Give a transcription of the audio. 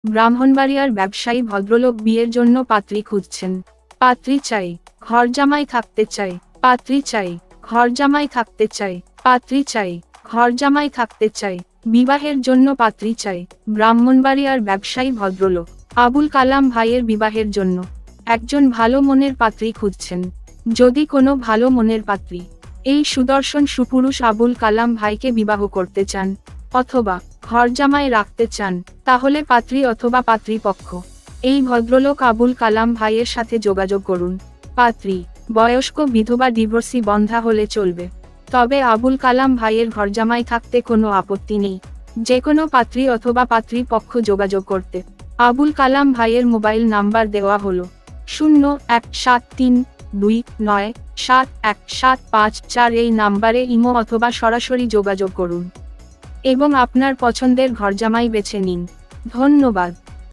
ব্রাহ্মণবাড়িয়ার ব্যবসায়ী ভদ্রলোক বিয়ের জন্য পাত্রী খুঁজছেন। পাত্রী চাই, ঘর জামাই থাকতে চাই। পাত্রী চাই, ঘর জামাই থাকতে চাই। পাত্রী চাই, ঘর জামাই থাকতে চাই। বিবাহের জন্য পাত্রী চাই। ব্রাহ্মণবাড়িয়ার ব্যবসায়ী ভদ্রলোক আবুল কালাম ভাইয়ের বিবাহের জন্য একজন ভালো মনের পাত্রী খুঁজছেন। যদি কোনো ভালো মনের পাত্রী এই সুদর্শন সুপুরুষ আবুল কালাম ভাইকে বিবাহ করতে চান, অথবা ঘর জামাই রাখতে চান, তাহলে পাত্রী অথবা পাত্রীপক্ষ এই ভদ্রলোক আবুল কালাম ভাইয়ের সাথে যোগাযোগ করুন। পাত্রী বয়স্ক বিধবা ডিভোর্সি বন্ধা হলে চলবে, তবে আবুল কালাম ভাইয়ের ঘর জামাই থাকতে কোনো আপত্তি নেই। যে কোনো পাত্রী অথবা পাত্রীপক্ষ যোগাযোগ করতে আবুল কালাম ভাইয়ের মোবাইল নাম্বার দেওয়া হলো 0173297175 এই নাম্বারে ইমো অথবা সরাসরি যোগাযোগ করুন এবং আপনার পছন্দের ঘরজামাই বেছে নিন। ধন্যবাদ।